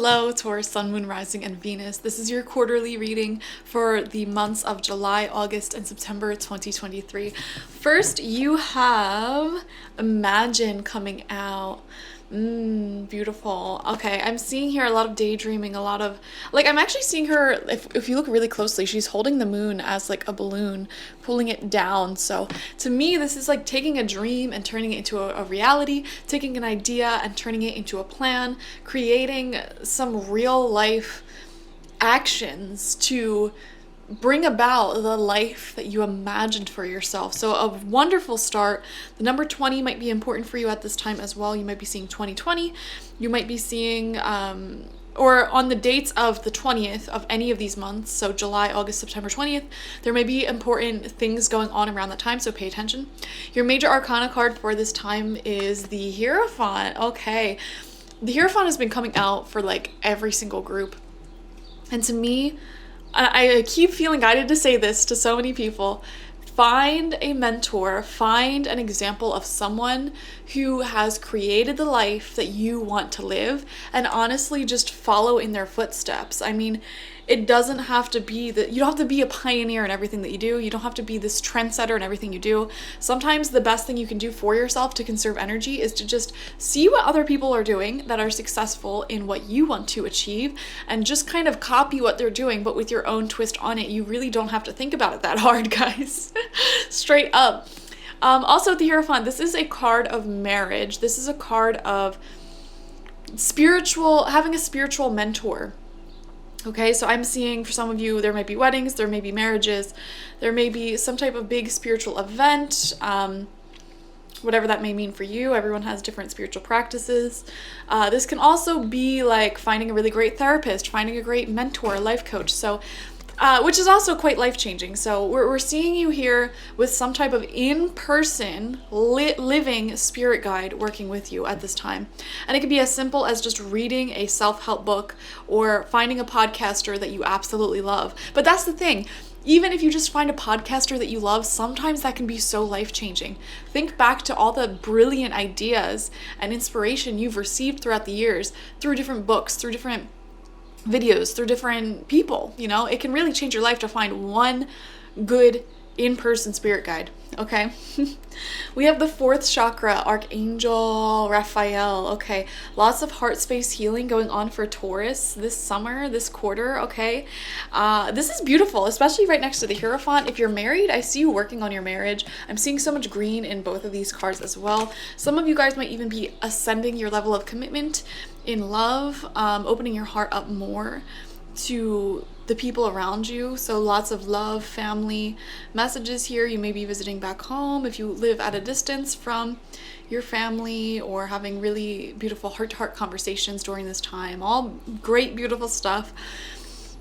Hello, Taurus, Sun, Moon, Rising, and Venus. This is your quarterly reading for the months of July, August, and September 2023. First, you have Imagine coming out. Beautiful. Okay, I'm seeing here a lot of daydreaming, a lot of I'm actually seeing her, if you look really closely, she's holding the moon as like a balloon, pulling it down. So to me, this is like taking a dream and turning it into a reality, taking an idea and turning it into a plan, creating some real life actions to bring about the life that you imagined for yourself. So a wonderful start. The number 20 might be important for you at this time as well. You might be seeing 2020. You might be seeing or on the dates of the 20th of any of these months, so July, August, September 20th, there may be important things going on around that time, so pay attention. Your major arcana card for this time is the Hierophant. Okay, the Hierophant has been coming out for like every single group, and to me, I keep feeling guided to say this to so many people. Find a mentor, find an example of someone who has created the life that you want to live, and honestly just follow in their footsteps. I mean, it doesn't have to be that you don't have to be a pioneer in everything that you do. You don't have to be this trendsetter in everything you do. Sometimes the best thing you can do for yourself to conserve energy is to just see what other people are doing that are successful in what you want to achieve and just kind of copy what they're doing, but with your own twist on it. You really don't have to think about it that hard, guys. Straight up. Also, the Hierophant, this is a card of marriage. This is a card of having a spiritual mentor. Okay, so I'm seeing for some of you, there might be weddings, there may be marriages, there may be some type of big spiritual event, whatever that may mean for you. Everyone has different spiritual practices. This can also be like finding a really great therapist, finding a great mentor, life coach. So which is also quite life-changing. So we're seeing you here with some type of in-person living spirit guide working with you at this time. And it can be as simple as just reading a self-help book or finding a podcaster that you absolutely love. But that's the thing. Even if you just find a podcaster that you love, sometimes that can be so life-changing. Think back to all the brilliant ideas and inspiration you've received throughout the years through different books, through different videos, through different people. You know, it can really change your life to find one good in-person spirit guide. Okay. We have the fourth chakra, Archangel Raphael. Okay, lots of heart space healing going on for Taurus this summer, this quarter. Okay, this is beautiful, especially right next to the Hierophant. If you're married, I see you working on your marriage. I'm seeing so much green in both of these cards as well. Some of you guys might even be ascending your level of commitment in love, opening your heart up more to the people around you. So lots of love, family messages here. You may be visiting back home if you live at a distance from your family, or having really beautiful heart-to-heart conversations during this time. All great, beautiful stuff.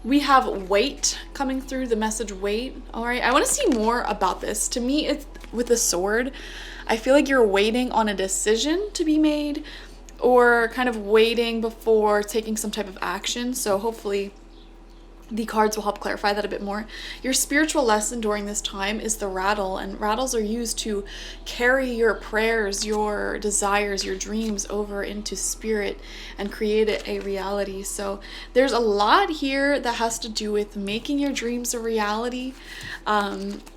We have wait coming through, the message wait. All right, I want to see more about this. To me, it's with the sword. I feel like you're waiting on a decision to be made, or kind of waiting before taking some type of action. So hopefully the cards will help clarify that a bit more. Your spiritual lesson during this time is the rattle, and rattles are used to carry your prayers, your desires, your dreams over into spirit and create it a reality. So there's a lot here that has to do with making your dreams a reality,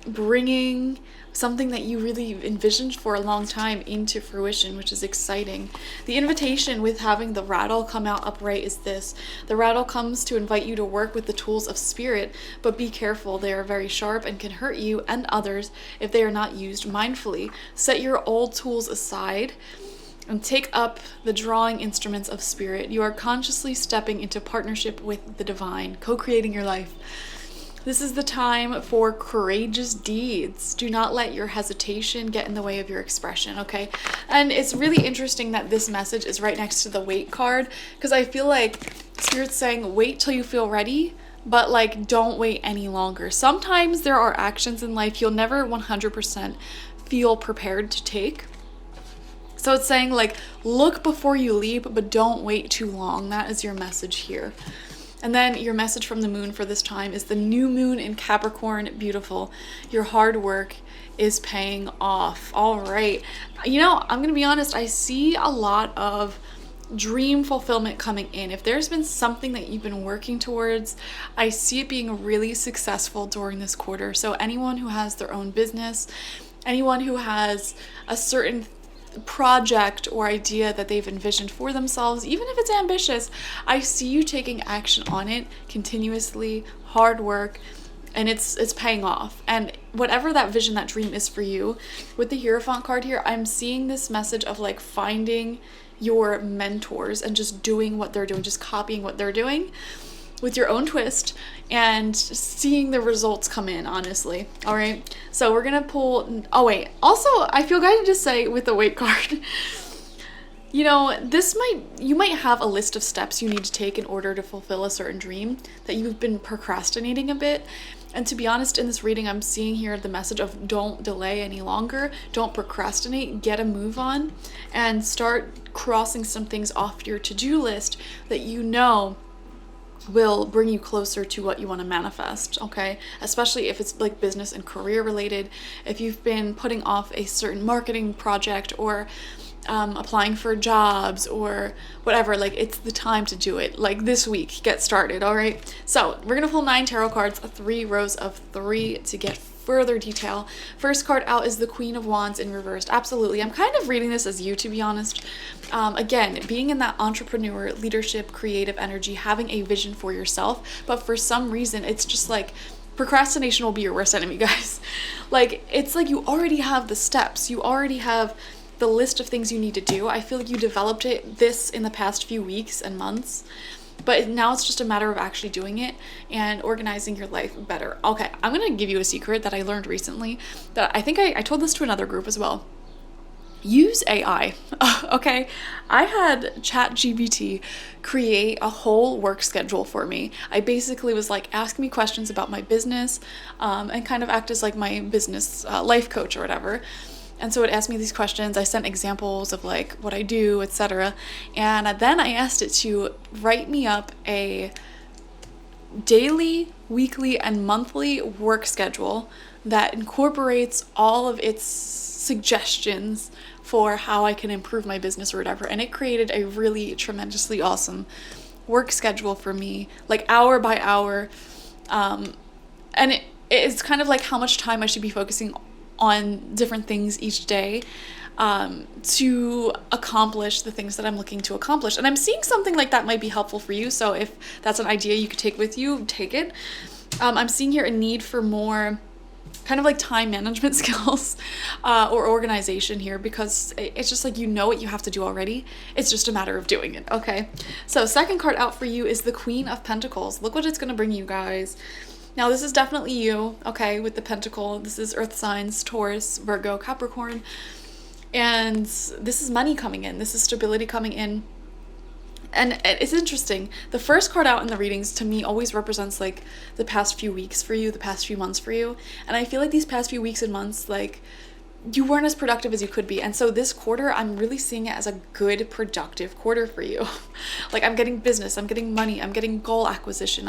bringing something that you really envisioned for a long time into fruition, which is exciting. The invitation with having the rattle come out upright is this. The rattle comes to invite you to work with the tools of spirit, but be careful. They are very sharp and can hurt you and others if they are not used mindfully. Set your old tools aside and take up the drawing instruments of spirit. You are consciously stepping into partnership with the divine, co-creating your life. This is the time for courageous deeds. Do not let your hesitation get in the way of your expression, okay? And it's really interesting that this message is right next to the wait card, because I feel like Spirit's saying wait till you feel ready, but like don't wait any longer. Sometimes there are actions in life you'll never 100% feel prepared to take. So it's saying like look before you leap, but don't wait too long. That is your message here. And then your message from the moon for this time is the new moon in Capricorn. Beautiful. Your hard work is paying off. All right. You know, I'm going to be honest. I see a lot of dream fulfillment coming in. If there's been something that you've been working towards, I see it being really successful during this quarter. So anyone who has their own business, anyone who has a certain project or idea that they've envisioned for themselves, even if it's ambitious, I see you taking action on it continuously, hard work, and it's paying off. And whatever that vision, that dream is for you, with the Hierophant card here, I'm seeing this message of like finding your mentors and just doing what they're doing, just copying what they're doing with your own twist and seeing the results come in, honestly. All right, so we're gonna pull, oh wait, also I feel guided to say with the Wait card, you know, you might have a list of steps you need to take in order to fulfill a certain dream that you've been procrastinating a bit. And to be honest, in this reading, I'm seeing here the message of don't delay any longer, don't procrastinate, get a move on, and start crossing some things off your to-do list that you know will bring you closer to what you want to manifest, okay? Especially if it's like business and career related. If you've been putting off a certain marketing project or applying for jobs or whatever, like it's the time to do it. Like this week, get started, all right? So we're gonna pull 9 tarot cards, 3 rows of 3 to get further detail. First card out is the Queen of Wands in reversed. Absolutely, I'm kind of reading this as you, to be honest. Again, being in that entrepreneur, leadership, creative energy, having a vision for yourself, but for some reason, it's just like procrastination will be your worst enemy, guys. Like, it's like you already have the steps, you already have the list of things you need to do. I feel like you developed this in the past few weeks and months, but now it's just a matter of actually doing it and organizing your life better. Okay, I'm gonna give you a secret that I learned recently that I think I told this to another group as well. Use AI, okay? I had ChatGPT create a whole work schedule for me. I basically was like, ask me questions about my business and kind of act as like my business life coach or whatever. And so it asked me these questions. I sent examples of like what I do, etc. And then I asked it to write me up a daily, weekly, and monthly work schedule that incorporates all of its suggestions for how I can improve my business or whatever. And it created a really tremendously awesome work schedule for me, like hour by hour. And it's kind of like how much time I should be focusing on different things each day to accomplish the things that I'm looking to accomplish. And I'm seeing something like that might be helpful for you. So if that's an idea you could take with you, take it. I'm seeing here a need for more kind of like time management skills or organization here, because it's just like you know what you have to do already. It's just a matter of doing it, okay? So second card out for you is the Queen of Pentacles. Look what it's going to bring you guys. Now, this is definitely you, okay, with the pentacle. This is earth signs, Taurus, Virgo, Capricorn. And this is money coming in. This is stability coming in. And it's interesting. The first card out in the readings to me always represents like the past few weeks for you, the past few months for you. And I feel like these past few weeks and months, like you weren't as productive as you could be. And so this quarter, I'm really seeing it as a good, productive quarter for you. Like I'm getting business, I'm getting money, I'm getting goal acquisition.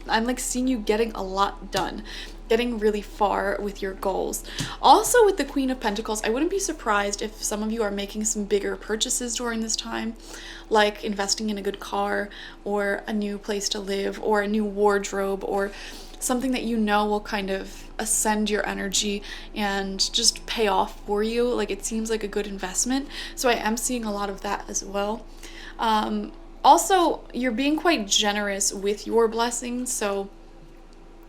I'm like seeing you getting a lot done, getting really far with your goals. Also with the Queen of Pentacles, I wouldn't be surprised if some of you are making some bigger purchases during this time, like investing in a good car or a new place to live or a new wardrobe or something that you know will kind of ascend your energy and just pay off for you. Like it seems like a good investment. So I am seeing a lot of that as well. Also, you're being quite generous with your blessings. So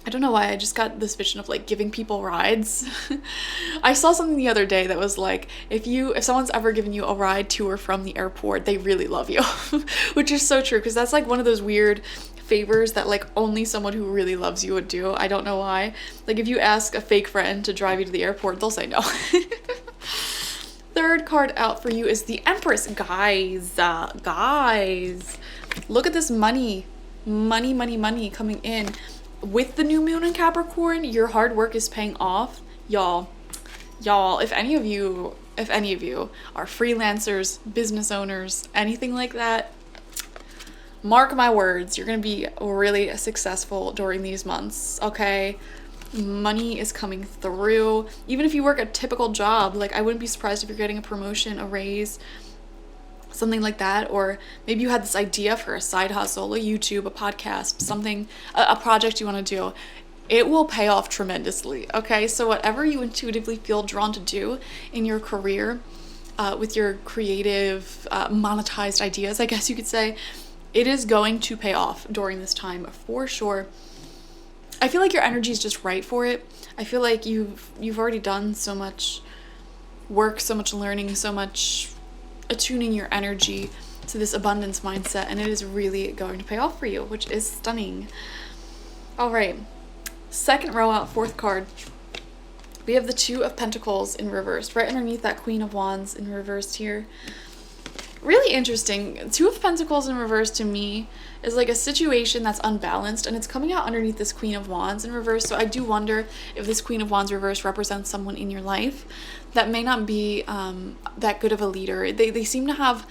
I don't know why I just got this vision of like giving people rides. I saw something the other day that was like, if someone's ever given you a ride to or from the airport, they really love you, which is so true, because that's like one of those weird favors that like only someone who really loves you would do. I don't know why. Like if you ask a fake friend to drive you to the airport, they'll say no. Third card out for you is the Empress. Guys, look at this money coming in. With the new moon in Capricorn, your hard work is paying off. Y'all, if any of you are freelancers, business owners, anything like that, mark my words, you're going to be really successful during these months, okay? Money is coming through. Even if you work a typical job, like I wouldn't be surprised if you're getting a promotion, a raise, something like that. Or maybe you had this idea for a side hustle, a YouTube, a podcast, something, a project you want to do. It will pay off tremendously, okay? So whatever you intuitively feel drawn to do in your career, with your creative, monetized ideas, I guess you could say, it is going to pay off during this time for sure. I feel like your energy is just right for it. I feel like you've already done so much work, so much learning, so much attuning your energy to this abundance mindset, and it is really going to pay off for you, which is stunning. All right, second row out, fourth card. We have the Two of Pentacles in reverse, right underneath that Queen of Wands in reversed here. Really interesting. Two of Pentacles in reverse to me is like a situation that's unbalanced, and it's coming out underneath this Queen of Wands in reverse. So I do wonder if this Queen of Wands reverse represents someone in your life that may not be that good of a leader. They seem to have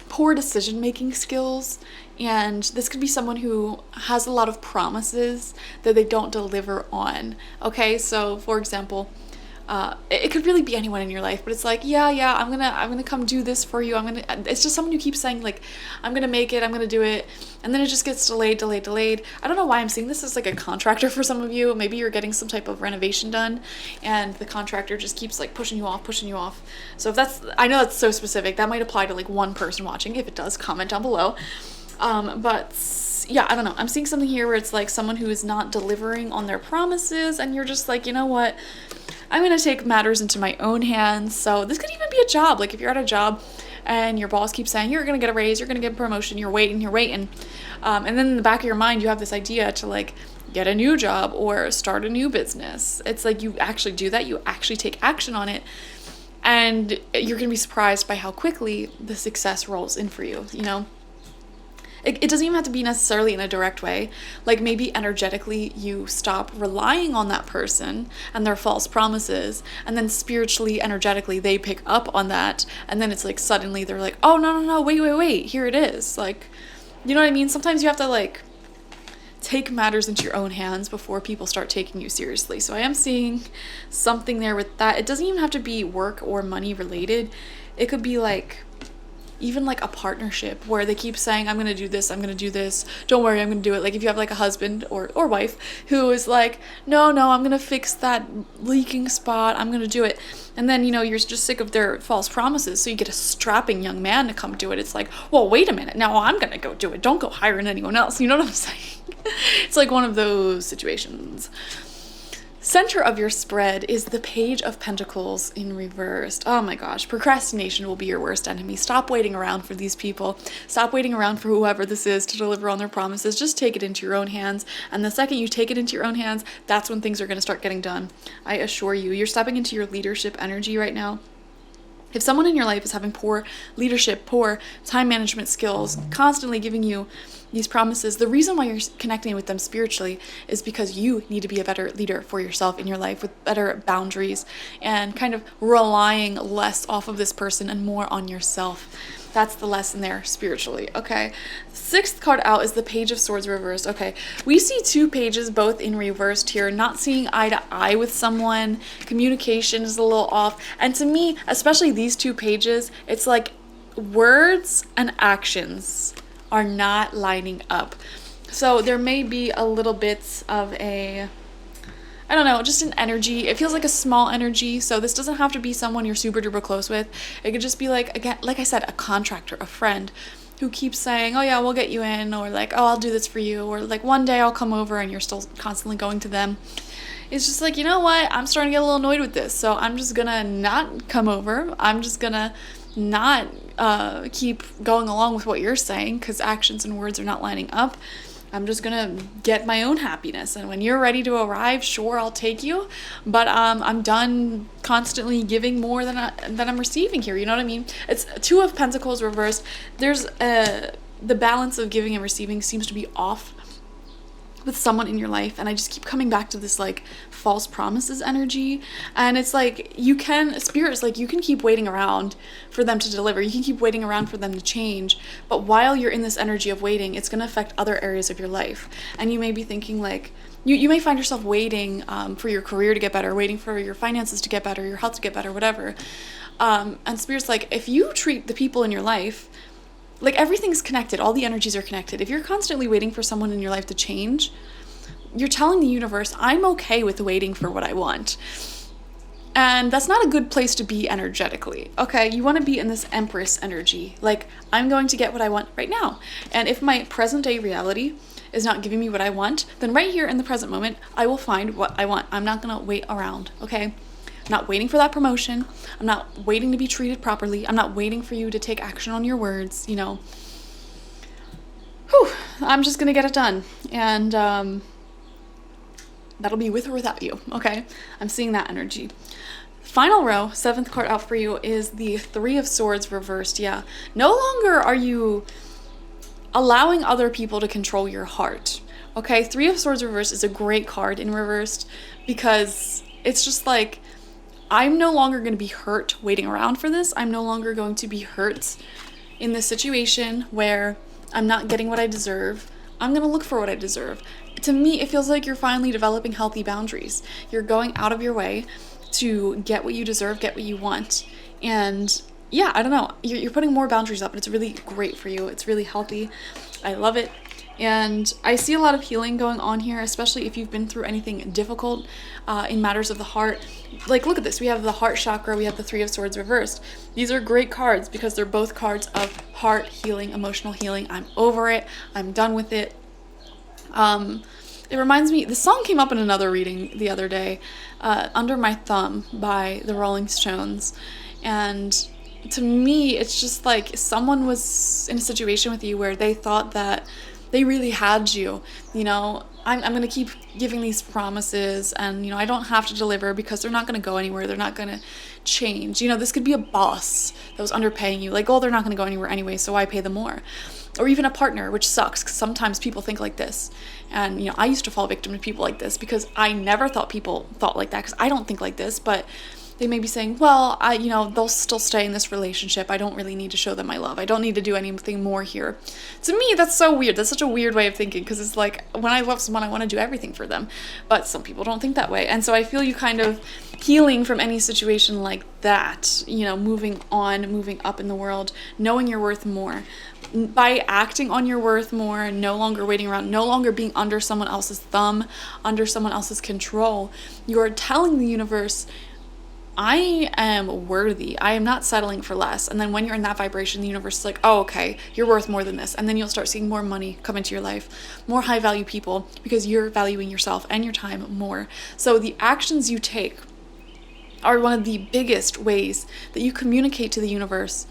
poor decision-making skills, and this could be someone who has a lot of promises that they don't deliver on. Okay, so for example, it could really be anyone in your life, but it's like, yeah, I'm gonna come do this for you. It's just someone who keeps saying like, I'm gonna make it, I'm gonna do it, and then it just gets delayed. I don't know why I'm seeing this as like a contractor for some of you. Maybe you're getting some type of renovation done, and the contractor just keeps like pushing you off. So if that's, I know that's so specific, that might apply to like one person watching. If it does, comment down below. But yeah, I don't know. I'm seeing something here where it's like someone who is not delivering on their promises, and you're just like, you know what? I'm going to take matters into my own hands. So this could even be a job. Like if you're at a job and your boss keeps saying, you're going to get a raise, you're going to get a promotion, you're waiting. And then in the back of your mind, you have this idea to like get a new job or start a new business. It's like you actually do that. You actually take action on it. And you're going to be surprised by how quickly the success rolls in for you, you know? It doesn't even have to be necessarily in a direct way. Like maybe energetically you stop relying on that person and their false promises, and then spiritually, energetically they pick up on that, and then it's like suddenly they're like, oh no, wait, here it is. Like, you know what I mean? Sometimes you have to like take matters into your own hands before people start taking you seriously. So I am seeing something there with that. It doesn't even have to be work or money related. It could be like even like a partnership where they keep saying, I'm going to do this, don't worry, I'm going to do it. Like if you have like a husband or wife who is like, no, I'm going to fix that leaking spot, I'm going to do it. And then, you know, you're just sick of their false promises, so you get a strapping young man to come do it. It's like, well, wait a minute, now I'm going to go do it. Don't go hiring anyone else. You know what I'm saying? It's like one of those situations. Center of your spread is the Page of Pentacles in reversed. Oh my gosh, procrastination will be your worst enemy. Stop waiting around for these people. Stop waiting around for whoever this is to deliver on their promises. Just take it into your own hands. And the second you take it into your own hands, that's when things are going to start getting done. I assure you, you're stepping into your leadership energy right now. If someone in your life is having poor leadership, poor time management skills, constantly giving you these promises, the reason why you're connecting with them spiritually is because you need to be a better leader for yourself in your life with better boundaries and kind of relying less off of this person and more on yourself. That's the lesson there spiritually, okay? Sixth card out is the Page of Swords reversed. Okay, we see two pages both in reversed here, not seeing eye to eye with someone. Communication is a little off. And to me, especially these two pages, it's like words and actions are not lining up. So there may be a little bit of a, I don't know, just an energy. It feels like a small energy. So this doesn't have to be someone you're super duper close with. It could just be like, again, like I said, a contractor, a friend who keeps saying, oh yeah, we'll get you in, or like, oh, I'll do this for you, or like one day I'll come over, and you're still constantly going to them. It's just like, you know what? I'm starting to get a little annoyed with this. So I'm just gonna not come over. I'm just gonna not keep going along with what you're saying because actions and words are not lining up. I'm just gonna get my own happiness, and when you're ready to arrive, sure, I'll take you, but I'm done constantly giving more than I'm receiving here. You know what I mean? It's Two of Pentacles reversed. There's the balance of giving and receiving seems to be off with someone in your life, and I just keep coming back to this like false promises energy. And it's like, spirit's like, you can keep waiting around for them to deliver, you can keep waiting around for them to change, but while you're in this energy of waiting, it's going to affect other areas of your life. And you may be thinking like, you may find yourself waiting for your career to get better, waiting for your finances to get better, your health to get better, whatever. And Spirit's like, if you treat the people in your life, like everything's connected, all the energies are connected. If you're constantly waiting for someone in your life to change, you're telling the universe, I'm okay with waiting for what I want. And that's not a good place to be energetically, okay? You want to be in this Empress energy. Like, I'm going to get what I want right now. And if my present day reality is not giving me what I want, then right here in the present moment, I will find what I want. I'm not going to wait around, okay? I'm not waiting for that promotion. I'm not waiting to be treated properly. I'm not waiting for you to take action on your words, you know. Whew, I'm just going to get it done. And that'll be with or without you, okay? I'm seeing that energy. Final row, 7th card out for you is the 3 of Swords reversed. Yeah, no longer are you allowing other people to control your heart, okay? 3 of Swords reversed is a great card in reversed because it's just like, I'm no longer going to be hurt waiting around for this. I'm no longer going to be hurt in this situation where I'm not getting what I deserve. I'm going to look for what I deserve. To me, it feels like you're finally developing healthy boundaries. You're going out of your way to get what you deserve, get what you want. And yeah, I don't know, you're putting more boundaries up, and it's really great for you. It's really healthy. I love it. And I see a lot of healing going on here, especially if you've been through anything difficult in matters of the heart. Like, look at this. We have the heart chakra. We have the 3 of Swords reversed. These are great cards because they're both cards of heart healing, emotional healing. I'm over it. I'm done with it. It reminds me, the song came up in another reading the other day, Under My Thumb by the Rolling Stones. And to me, it's just like someone was in a situation with you where they thought that they really had you, you know. I'm going to keep giving these promises, and, you know, I don't have to deliver because they're not going to go anywhere. They're not going to change. You know, this could be a boss that was underpaying you. Like, oh, they're not going to go anywhere anyway, so why pay them more? Or even a partner, which sucks because sometimes people think like this. And, you know, I used to fall victim to people like this because I never thought people thought like that because I don't think like this, but they may be saying, well, you know, they'll still stay in this relationship. I don't really need to show them my love. I don't need to do anything more here. To me, that's so weird. That's such a weird way of thinking because it's like, when I love someone, I want to do everything for them. But some people don't think that way. And so I feel you kind of healing from any situation like that, you know, moving on, moving up in the world, knowing your worth more. By acting on your worth more, no longer waiting around, no longer being under someone else's thumb, under someone else's control, you're telling the universe, I am worthy. I am not settling for less. And then when you're in that vibration, the universe is like, oh, okay, you're worth more than this. And then you'll start seeing more money come into your life, more high value people, because you're valuing yourself and your time more. So the actions you take are one of the biggest ways that you communicate to the universe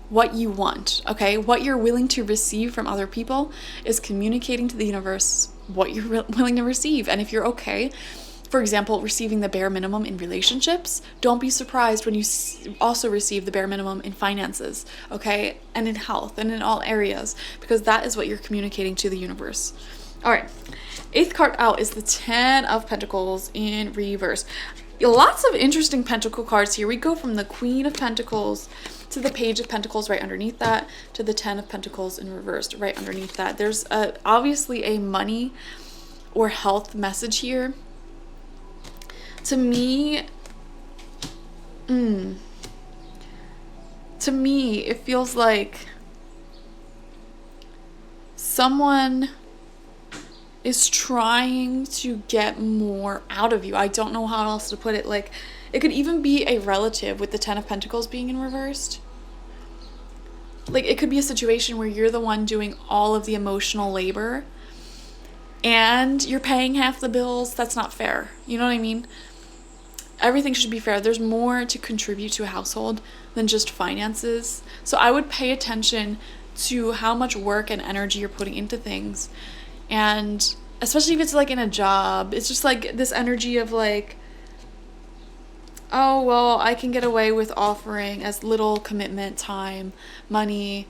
what you want, okay? What you're willing to receive from other people is communicating to the universe what you're willing to receive. And if you're okay, for example, receiving the bare minimum in relationships, don't be surprised when you also receive the bare minimum in finances, okay? And in health and in all areas, because that is what you're communicating to the universe. All right, 8th card out is the 10 of Pentacles in reverse. Lots of interesting Pentacle cards here. We go from the Queen of Pentacles to the Page of Pentacles right underneath that, to the 10 of Pentacles in reversed right underneath that. There's obviously a money or health message here. To me, it feels like someone is trying to get more out of you. I don't know how else to put it. Like, it could even be a relative with the 10 of Pentacles being in reversed. Like, it could be a situation where you're the one doing all of the emotional labor and you're paying half the bills. That's not fair. You know what I mean? Everything should be fair. There's more to contribute to a household than just finances. So I would pay attention to how much work and energy you're putting into things. And especially if it's like in a job, it's just like this energy of like, oh, well, I can get away with offering as little commitment, time, money,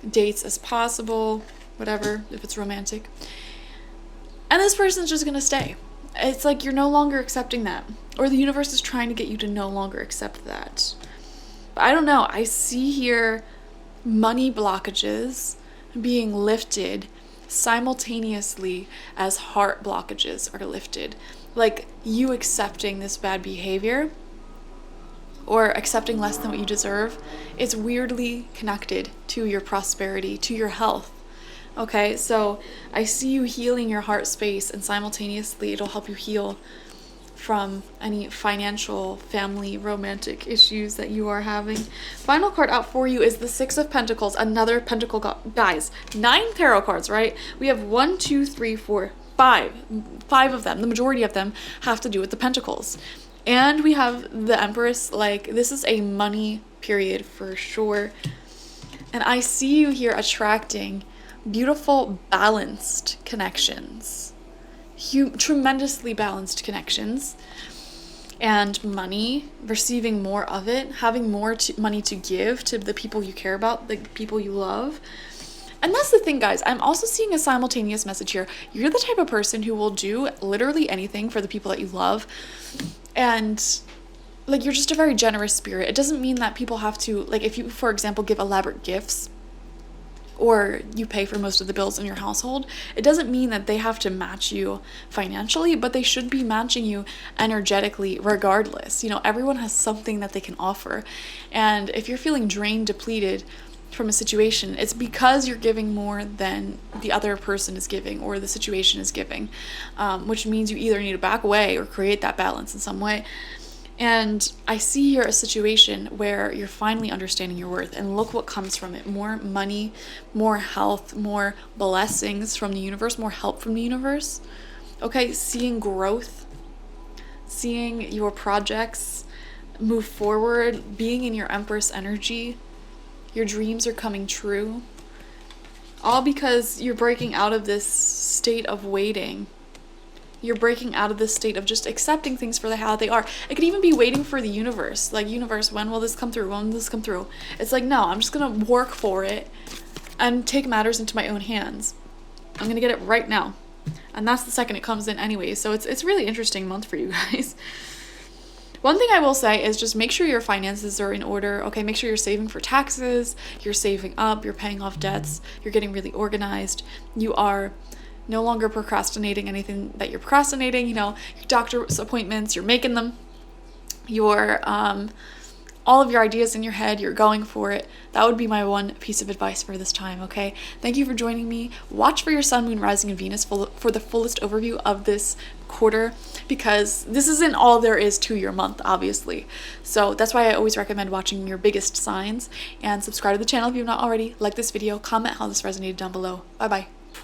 dates as possible, whatever, if it's romantic. And this person's just going to stay. It's like you're no longer accepting that. Or the universe is trying to get you to no longer accept that. But I don't know. I see here money blockages being lifted simultaneously as heart blockages are lifted. Like you accepting this bad behavior or accepting less than what you deserve, it's weirdly connected to your prosperity, to your health. Okay, so I see you healing your heart space, and simultaneously it'll help you heal from any financial, family, romantic issues that you are having. Final card out for you is the Six of Pentacles, another pentacle. Guys, 9 tarot cards, right? We have 1, 2, 3, 4, 5. 5 of them, the majority of them, have to do with the pentacles. And we have the Empress. Like, this is a money period for sure. And I see you here attracting beautiful, balanced connections. Tremendously balanced connections. And money, receiving more of it, having more money to give to the people you care about, the people you love. And that's the thing, guys. I'm also seeing a simultaneous message here. You're the type of person who will do literally anything for the people that you love. And like, you're just a very generous spirit. It doesn't mean that people have to, like, if you, for example, give elaborate gifts, or you pay for most of the bills in your household, it doesn't mean that they have to match you financially, but they should be matching you energetically regardless. You know, everyone has something that they can offer. And if you're feeling drained, depleted from a situation, it's because you're giving more than the other person is giving or the situation is giving, which means you either need to back away or create that balance in some way. And I see here a situation where you're finally understanding your worth, and look what comes from it. More money, more health, more blessings from the universe, more help from the universe. Okay, seeing growth, seeing your projects move forward, being in your Empress energy. Your dreams are coming true. All because you're breaking out of this state of waiting. You're breaking out of this state of just accepting things for how they are. It could even be waiting for the universe. Like, universe, when will this come through? When will this come through? It's like, no, I'm just going to work for it and take matters into my own hands. I'm going to get it right now. And that's the second it comes in anyway. So it's really interesting month for you guys. One thing I will say is just make sure your finances are in order. Okay, make sure you're saving for taxes, you're saving up, you're paying off debts, you're getting really organized. You are no longer procrastinating anything that you're procrastinating. You know, your doctor's appointments, you're making them. Your all of your ideas in your head, you're going for it. That would be my one piece of advice for this time, okay? Thank you for joining me. Watch for your sun, moon, rising, and Venus for the fullest overview of this quarter, because this isn't all there is to your month, obviously. So that's why I always recommend watching your biggest signs, and subscribe to the channel if you've not already. Like this video, comment how this resonated down below. Bye-bye.